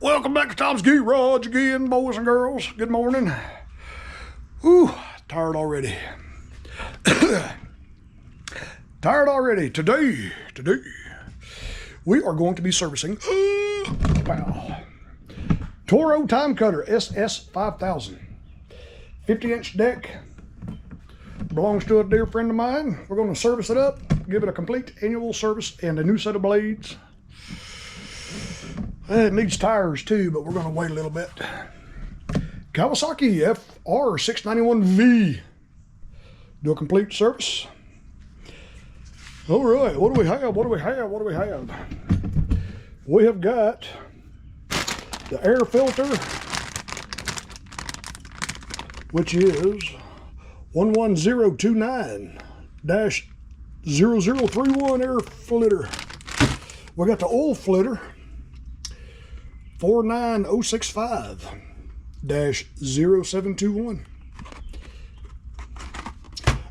Welcome back to Tom's Garage again, boys and girls. Good morning. Whew, tired already. Tired already. Today, we are going to be servicing Toro TimeCutter SS5000. 50-inch deck. Belongs to a dear friend of mine. We're going to service it up, give it a complete annual service and a new set of blades. It needs tires too, but we're going to wait a little bit. Kawasaki FR691V. Do a complete service. All right, what do we have? We have got the air filter, which is 11029-0031 air flitter. We got the oil flitter, 49065-0721.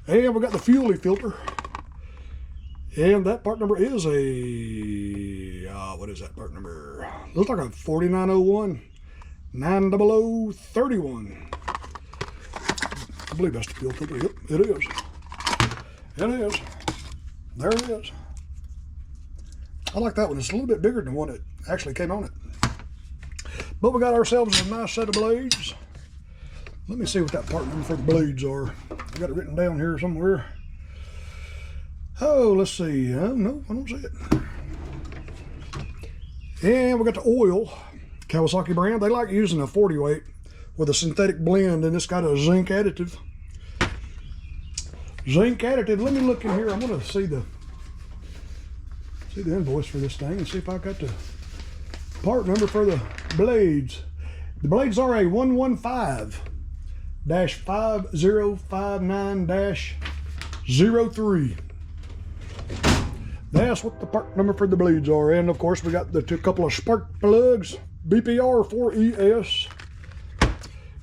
And we got the fuel filter. And that part number is a, what is that part number? Looks like a 4901-90031. I believe that's the fuel filter. Yep, it is. It is. There it is. I like that one. It's a little bit bigger than what it actually came on it. But we got ourselves a nice set of blades. Let me see what that part number for the blades are. I got it written down here somewhere. Oh, let's see. Oh, no, I don't see it. And we got the oil, Kawasaki brand. They like using a 40 weight with a synthetic blend, and it's got a zinc additive. Zinc additive. Let me look in here. I'm going to see the invoice for this thing and see if I got the part number for the blades. The blades are a 115-5059-03. That's what the part number for the blades are. And of course we got the couple of spark plugs, BPR 4ES.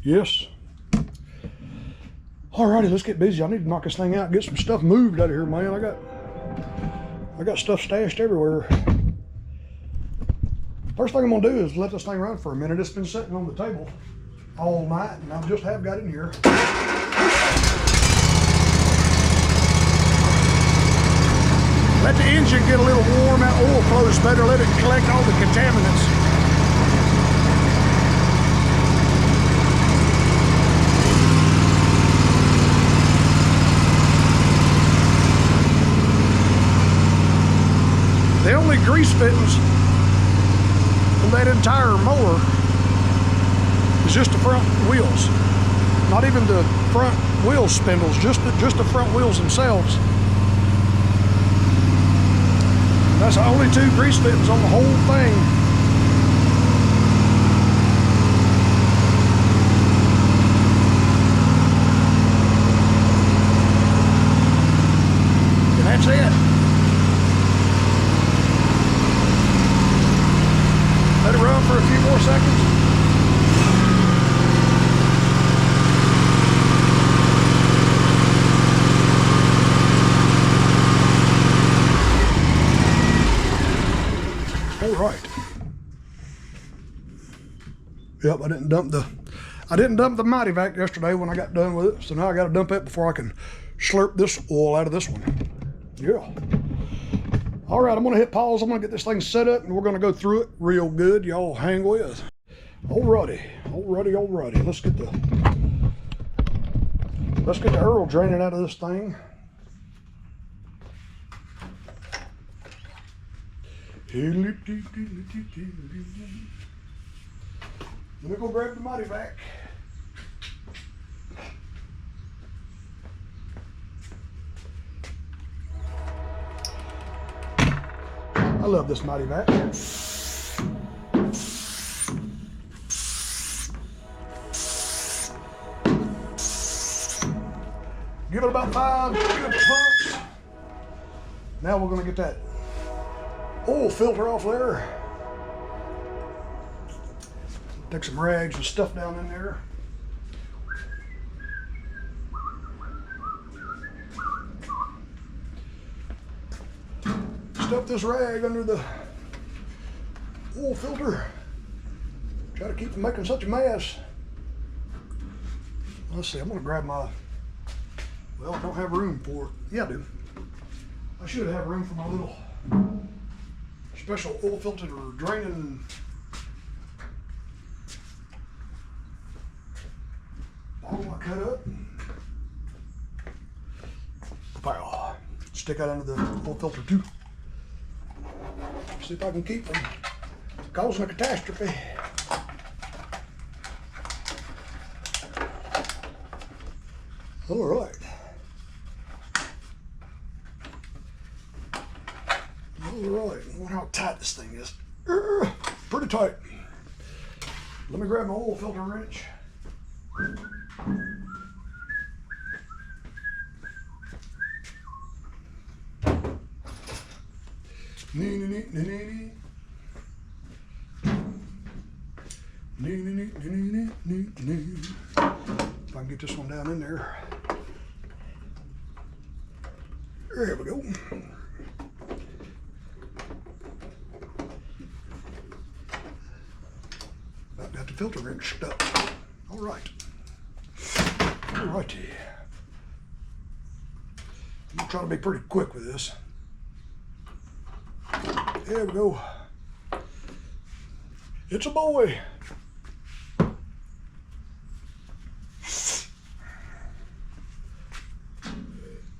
Yes. Alrighty, let's get busy. I need to knock this thing out and get some stuff moved out of here, man. I got stuff stashed everywhere. First thing I'm gonna do is let this thing run for a minute. It's been sitting on the table all night, and I just have got in here. Let the engine get a little warm. That oil flows better. Let it collect all the contaminants. The only grease fittings in that entire mower is just the front wheels. Not even the front wheel spindles, just the front wheels themselves. That's the only two grease fittings on the whole thing. And that's it. Let it run for a few more seconds. All right. Yep, I didn't dump the Mighty Vac yesterday when I got done with it, so now I got to dump it before I can slurp this oil out of this one. Yeah. All right, I'm gonna hit pause. I'm gonna get this thing set up, and we're gonna go through it real good. Y'all hang with. Alrighty. Let's get the oil draining out of this thing. Let me go grab the Mighty Vac. I love this Mighty Vac. Give it about 5 good pumps. Now we're going to get that oil filter off there. Take some rags and stuff down in there. Stuff this rag under the oil filter. Try to keep from making such a mess. Let's see, I'm gonna grab my, well, I don't have room for it. Yeah, I do. I should have room for my little special oil filter draining bottle I cut up. Wow. Stick that under the oil filter too. See if I can keep from causing a catastrophe. All right. All right. I wonder how tight this thing is. Pretty tight. Let me grab my oil filter wrench. If I can get this one down in there. There we go. About got the filter wrench stuck. All right. All righty. I'm gonna try to be pretty quick with this. There we go. It's a boy.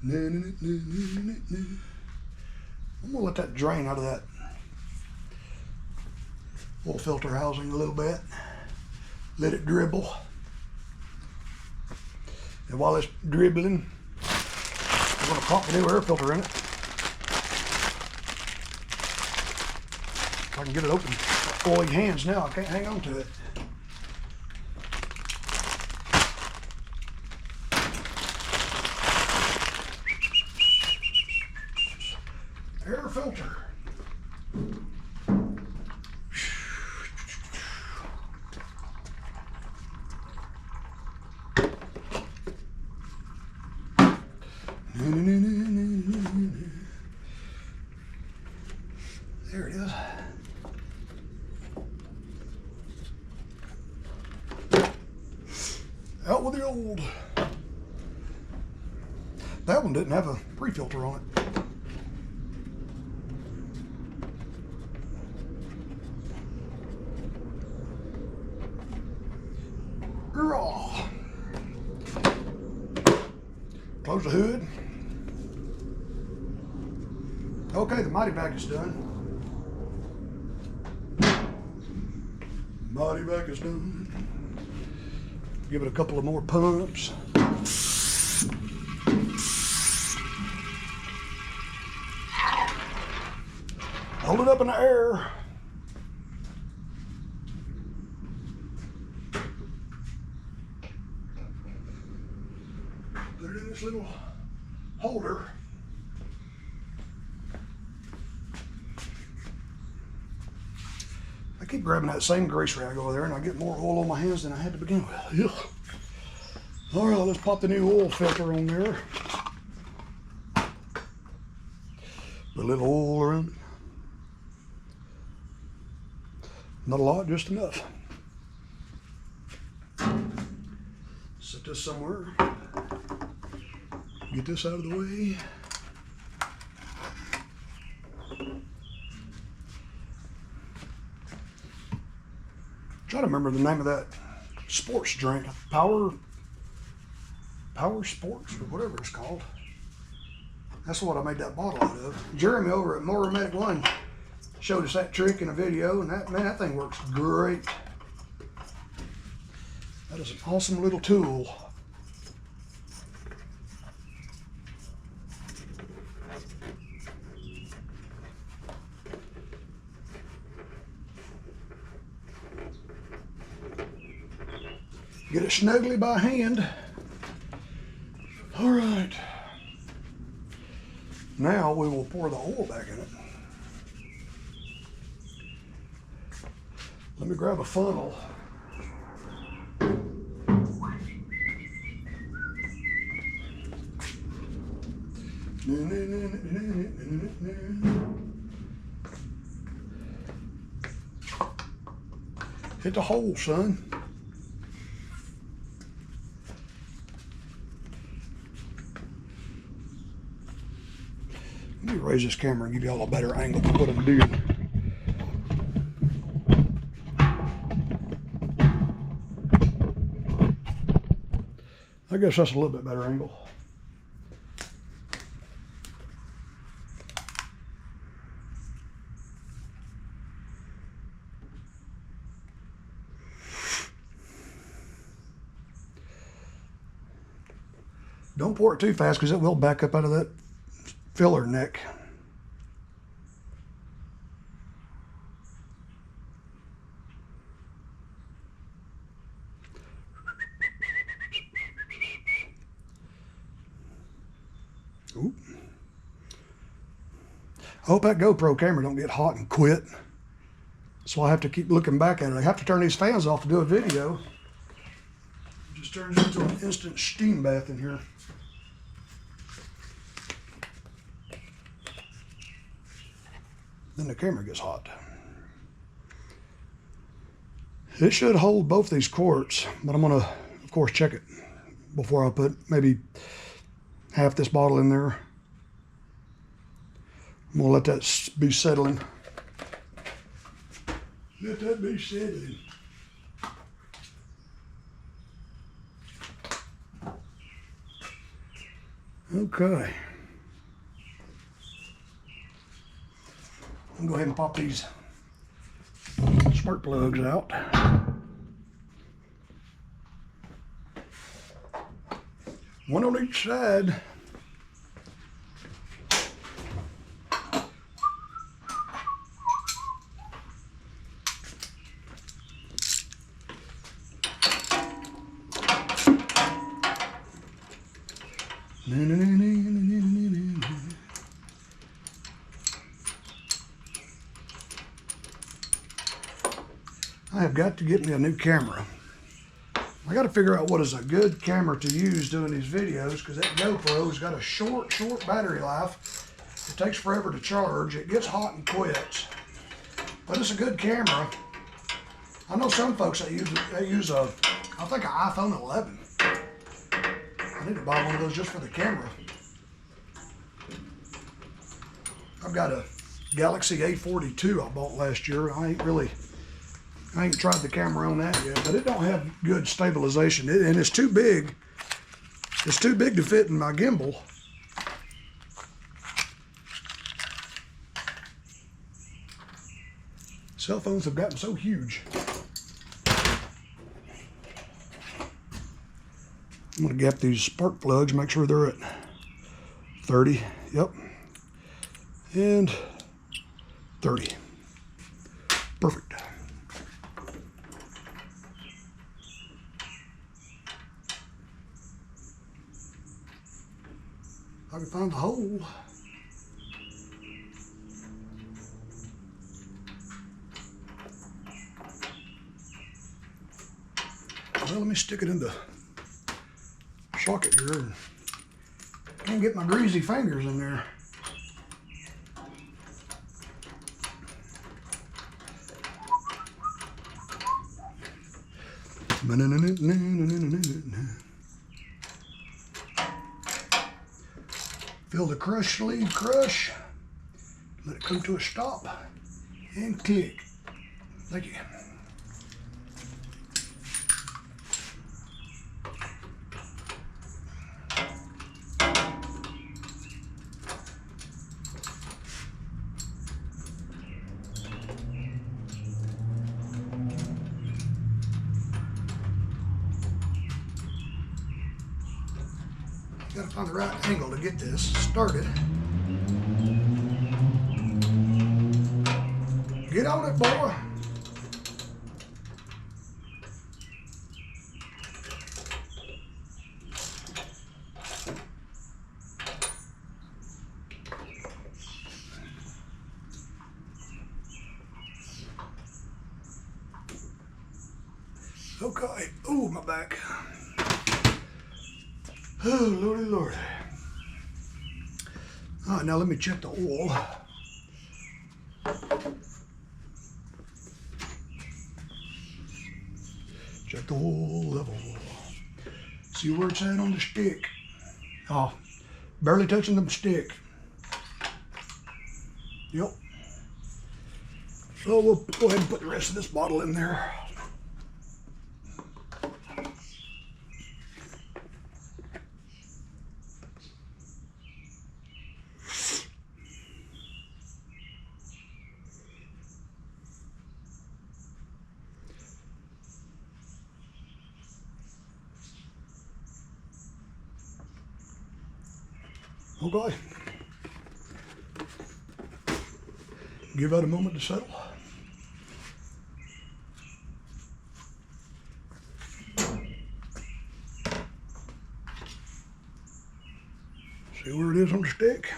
I'm gonna let that drain out of that oil filter housing a little bit. Let it dribble. And while it's dribbling, I'm gonna pop the new air filter in it. If I can get it open. Oily hands now, I can't hang on to it. Air filter. There it is. Out with the old. That one didn't have a pre-filter on it. Close the hood. Okay, the mighty vac is done. Mighty vac is done. Give it a couple of more pumps. Hold it up in the air. Put it in this little holder. I keep grabbing that same grease rag over there and I get more oil on my hands than I had to begin with. Ugh. All right, let's pop the new oil filter on there. A little oil around it. Not a lot, just enough. Set this somewhere. Get this out of the way. Try to remember the name of that sports drink. Power Sports or whatever it's called. That's what I made that bottle out of. Jeremy over at Mower Medic One showed us that trick in a video, and that thing works great. That is an awesome little tool. Get it snugly by hand. All right. Now we will pour the oil back in it. Let me grab a funnel. Hit the hole, son. Let me raise this camera and give y'all a better angle of what I'm doing. I guess that's a little bit better angle. Don't pour it too fast because it will back up out of that filler neck. Ooh. I hope that GoPro camera don't get hot and quit. So I have to keep looking back at it. I have to turn these fans off to do a video. It just turns into an instant steam bath in here. Then the camera gets hot. It should hold both these quarts, but I'm gonna, of course, check it before I put maybe half this bottle in there. I'm gonna let that be settling. Let that be settling. Okay. I'm gonna go ahead and pop these spark plugs out. One on each side. I have got to get me a new camera. I got to figure out what is a good camera to use doing these videos, because that GoPro's got a short battery life. It takes forever to charge. It gets hot and quits. But it's a good camera. I know some folks that use a, I think an iPhone 11. I need to buy one of those just for the camera. I've got a Galaxy A42 I bought last year. I ain't tried the camera on that yet, but it don't have good stabilization. And it's too big. It's too big to fit in my gimbal. Cell phones have gotten so huge. I'm gonna gap these spark plugs, make sure they're at 30, yep, and 30, perfect. I can find the hole. Well, let me stick it in the socket here. Can't get my greasy fingers in there. Feel the crush sleeve crush. Let it come to a stop and click. Thank you. Gotta find the right angle to get this started. Get on it, boy. Okay. Ooh, my back. Oh, Lordy, Lordy. All right, now let me check the oil. Check the oil level. See where it's at on the stick. Oh, barely touching the stick. Yep. So we'll go ahead and put the rest of this bottle in there. Okay. Give that a moment to settle. See where it is on the stick.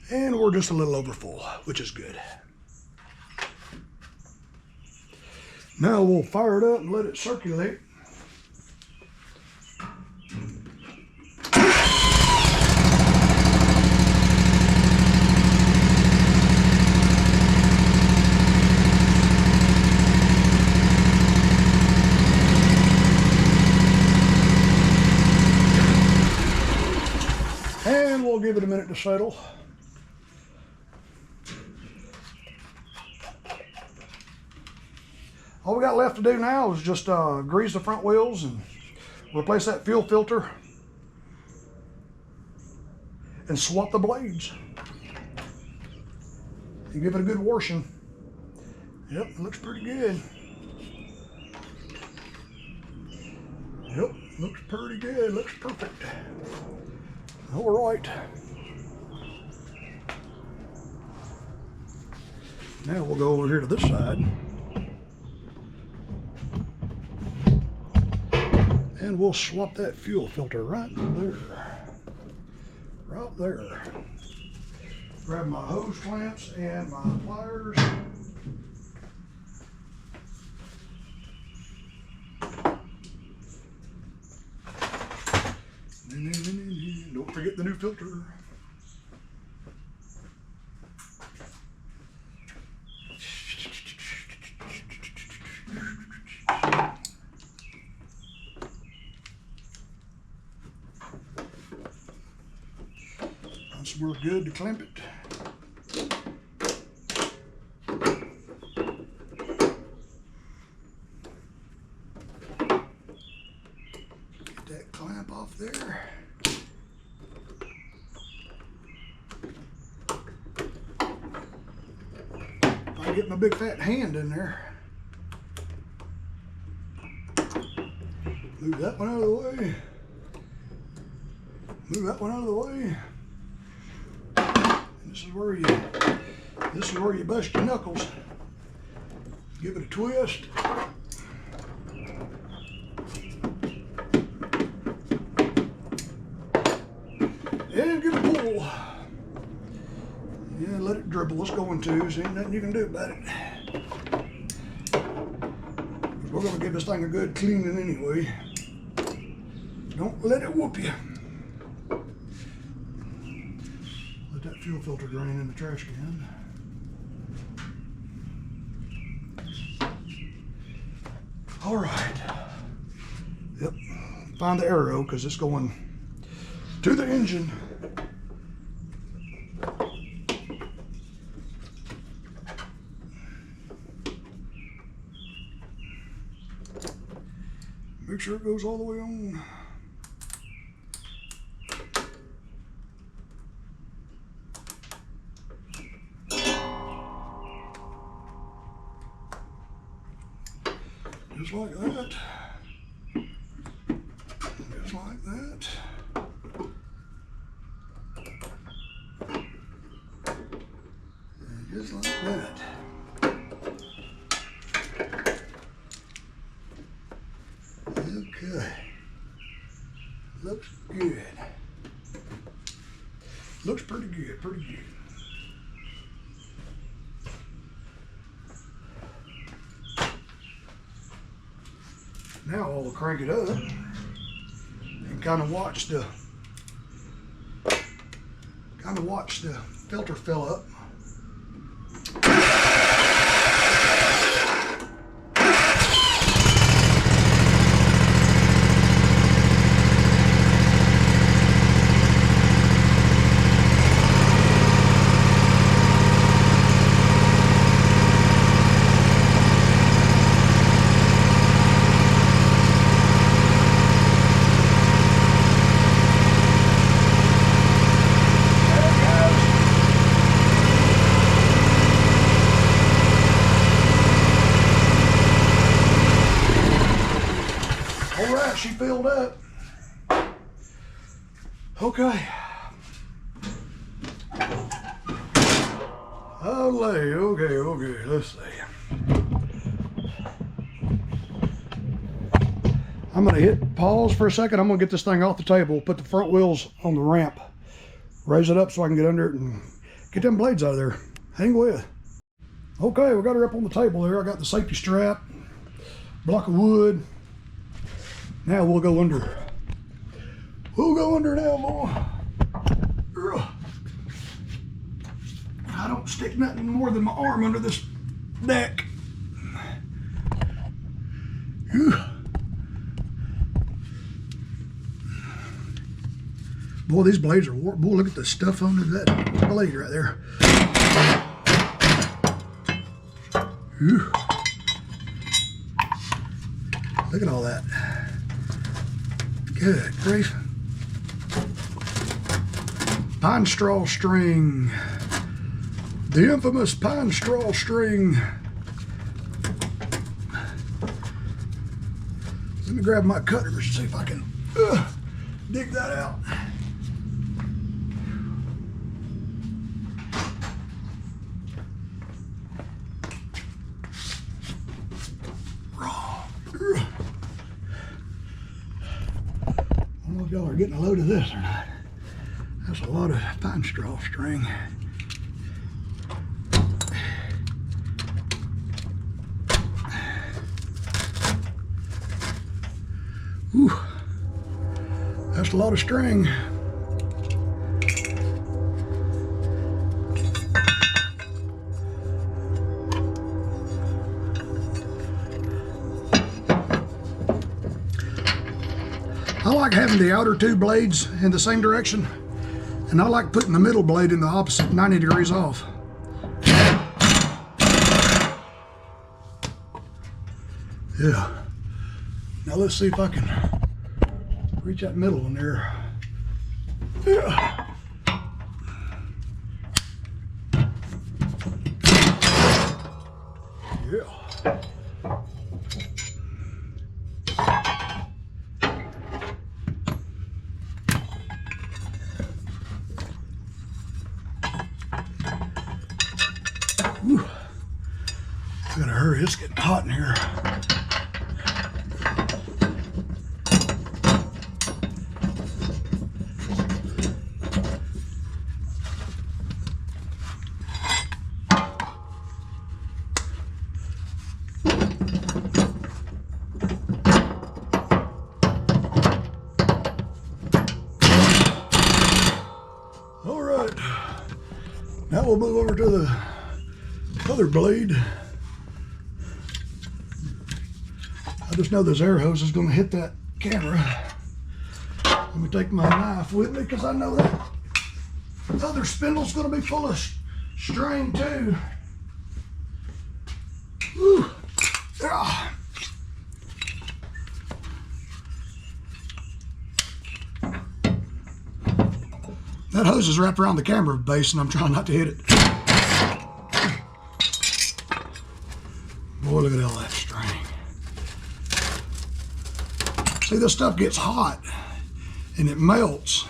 And we're just a little over full, which is good. Now we'll fire it up and let it circulate. And we'll give it a minute to settle. All we got left to do now is just grease the front wheels and replace that fuel filter and swap the blades and give it a good washing. Yep, it looks pretty good. Yep, looks pretty good, looks perfect. All right. Now we'll go over here to this side. And we'll swap that fuel filter right there. Right there. Grab my hose clamps and my pliers. Don't forget the new filter. Once we're good to clamp it. Get that clamp off there. If I get my big fat hand in there. Move that one out of the way. Move that one out of the way. And this is where you bust your knuckles. Give it a twist. And give it a pull. Yeah, let it dribble. It's going to. There ain't nothing you can do about it. We're going to give this thing a good cleaning anyway. Don't let it whoop you. Let that fuel filter drain in the trash can. All right. Yep. Find the arrow because it's going to the engine. Make sure it goes all the way on. Just like that. Just like that. And just like that. Okay. Looks good. Looks pretty good, pretty good. Now I'll crank it up and kind of watch the filter fill up. Okay. Okay, let's see. I'm gonna hit pause for a second. I'm gonna get this thing off the table, put the front wheels on the ramp, raise it up so I can get under it and get them blades out of there. Hang with. Okay, we got her up on the table there. I got the safety strap, block of wood. Now we'll go under. We'll go under now, boy. I don't stick nothing more than my arm under this deck. Whew. Boy, these blades are warped. Boy, look at the stuff under that blade right there. Whew. Look at all that. Good grief. Pine straw string. The infamous pine straw string. Let me grab my cutters and see if I can dig that out. I don't know if y'all are getting a load of this or not. That's a lot of pine straw string. Whew. That's a lot of string. I like having the outer two blades in the same direction, and I like putting the middle blade in the opposite, 90 degrees off. Yeah. Now let's see if I can reach that middle one there. Yeah. Yeah. Whew. I gotta hurry, it's getting hot in here. All right, now we'll move over to the other blade. I just know this air hose is going to hit that camera. Let me take my knife with me because I know that other spindle's going to be full of string too. Woo. Ah. That hose is wrapped around the camera base and I'm trying not to hit it. Boy, look at all that string. See, this stuff gets hot and it melts.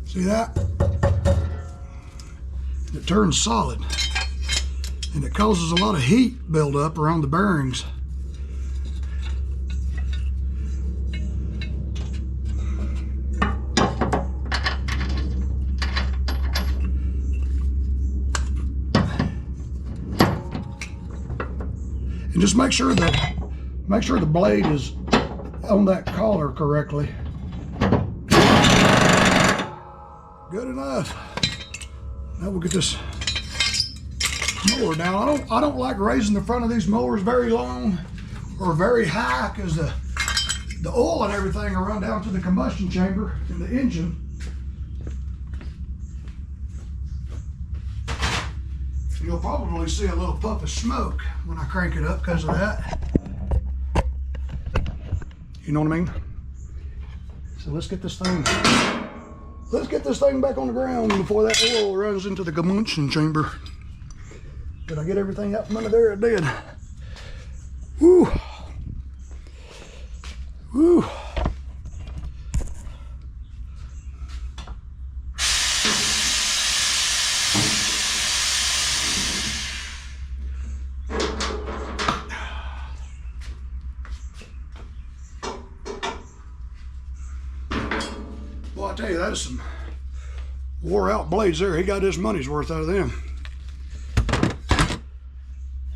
See that? And it turns solid. And it causes a lot of heat buildup around the bearings. And just make sure the blade is on that collar correctly. Good enough. Now we'll get this mower down. I don't like raising the front of these mowers very long or very high because the oil and everything will run down to the combustion chamber in the engine. You'll probably see a little puff of smoke when I crank it up because of that. You know what I mean? So let's get this thing back on the ground before that oil runs into the combustion chamber. Did I get everything out from under there? I did. Woo. Woo. wore out blades there. He got his money's worth out of them.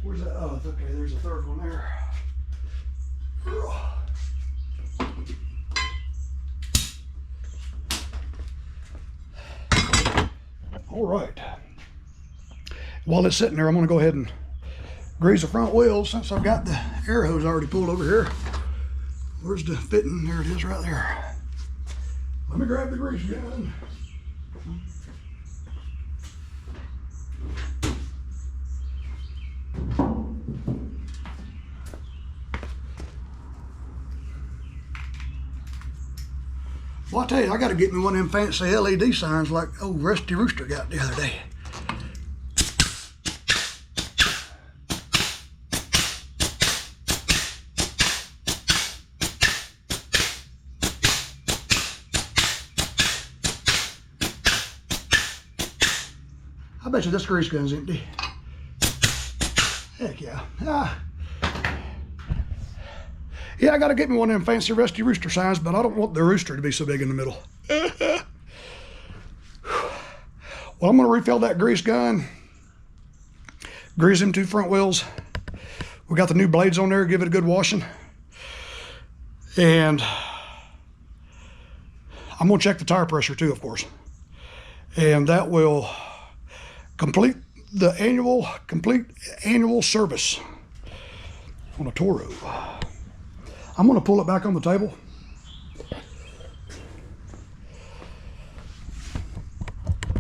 Where's that? Oh, okay, there's a third one there. All right. While it's sitting there, I'm going to go ahead and grease the front wheels since I've got the air hose already pulled over here. Where's the fitting? There it is right there. Let me grab the grease gun. Well, I tell you, I got to get me one of them fancy LED signs like old Rusty Rooster got the other day. I bet you this grease gun's empty. Heck yeah. Yeah, I got to get me one of them fancy Rusty Rooster signs, but I don't want the rooster to be so big in the middle. Well, I'm going to refill that grease gun, grease them 2 front wheels. We got the new blades on there, give it a good washing. And I'm going to check the tire pressure too, of course. And that will complete the complete annual service on a Toro. I'm going to pull it back on the table.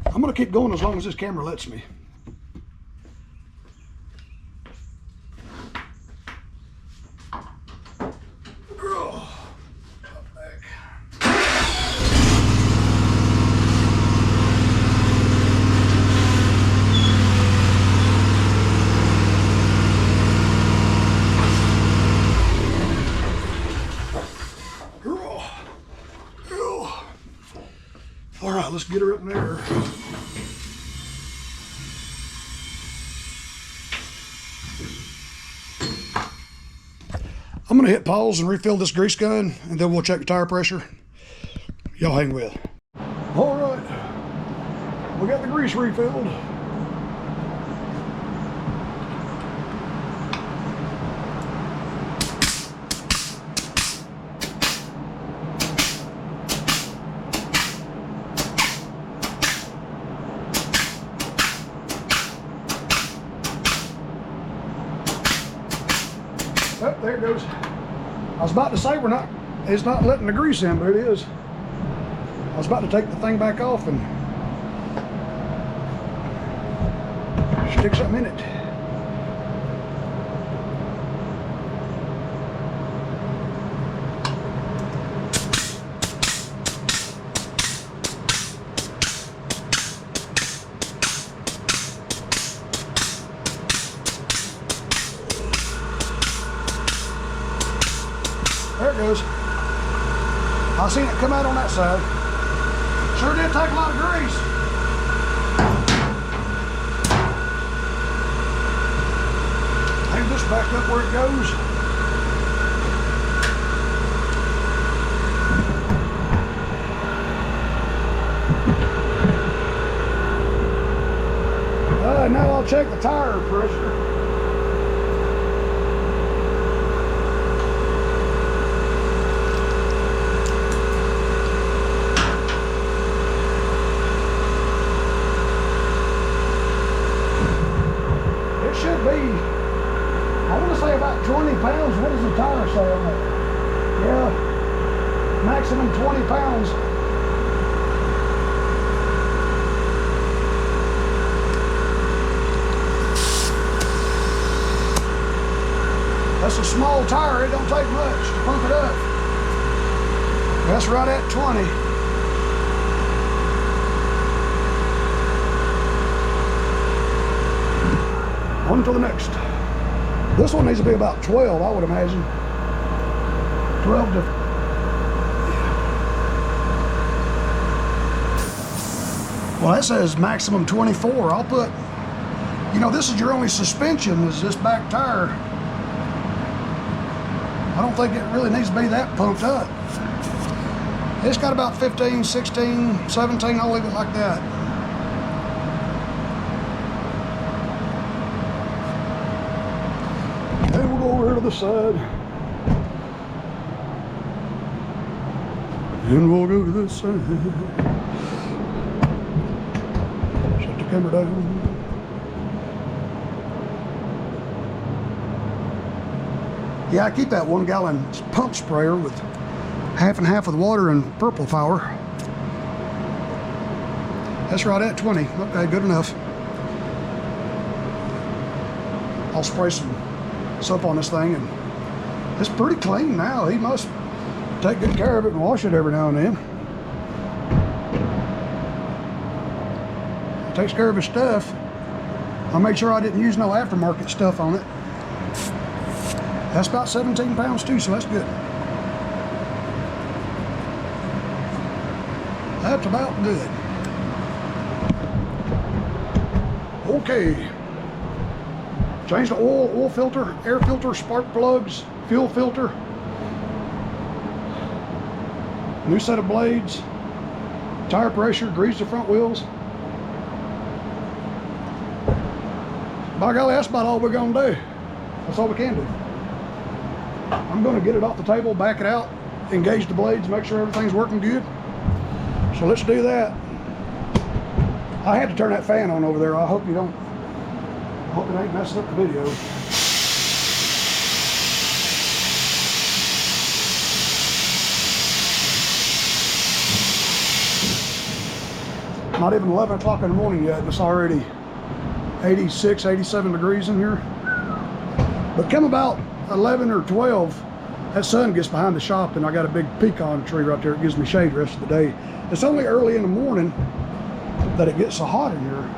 I'm going to keep going as long as this camera lets me. All right, let's get her up in there. I'm gonna hit pause and refill this grease gun, and then we'll check the tire pressure. Y'all hang with. All right, we got the grease refilled. Oh, there it goes. I was about to say it's not letting the grease in, but it is. I was about to take the thing back off and stick something in it. There it goes. I seen it come out on that side. Sure did take a lot of grease. Hang this back up where it goes. Now I'll check the tire pressure. Should be, I want to say about 20 pounds. What does the tire say on that? Yeah, maximum 20 pounds. That's a small tire. It don't take much to pump it up. That's right at 20. On to the next. This one needs to be about 12, I would imagine. 12 to... Well, that says maximum 24. I'll put, you know, this is your only suspension is this back tire. I don't think it really needs to be that pumped up. It's got about 15, 16, 17. I'll leave it like that. the side. And we'll go to this side. Shut the camera down. Yeah, I keep that 1 gallon pump sprayer with half and half with water and purple flour. That's right at 20. Okay, good enough. I'll spray some soap on this thing, and it's pretty clean now. He must take good care of it and wash it every now and then. He takes care of his stuff. I made sure I didn't use no aftermarket stuff on it. That's about 17 pounds too, so that's good. That's about good. Okay. Change the oil filter, air filter, spark plugs, fuel filter. New set of blades, tire pressure, grease the front wheels. By golly, that's about all we're gonna do. That's all we can do. I'm gonna get it off the table, back it out, engage the blades, make sure everything's working good. So let's do that. I had to turn that fan on over there. I hope you don't, I hope it ain't messing up the video. Not even 11 o'clock in the morning yet, and it's already 86, 87 degrees in here. But come about 11 or 12, that sun gets behind the shop, and I got a big pecan tree right there. It gives me shade the rest of the day. It's only early in the morning that it gets so hot in here.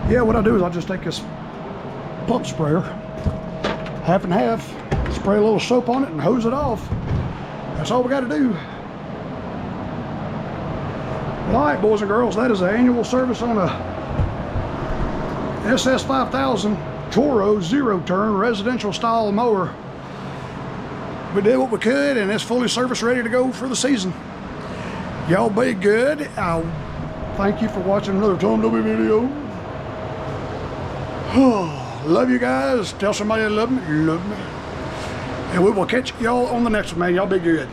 Yeah, what I do is I just take this pump sprayer, half and half, spray a little soap on it and hose it off. That's all we got to do. All right, boys and girls, that is the annual service on a SS5000 Toro zero-turn residential style mower. We did what we could, and it's fully service ready to go for the season. Y'all be good. I'll thank you for watching another Tom W video. Love you guys. Tell somebody I love me. And we will catch y'all on the next one, man. Y'all be good.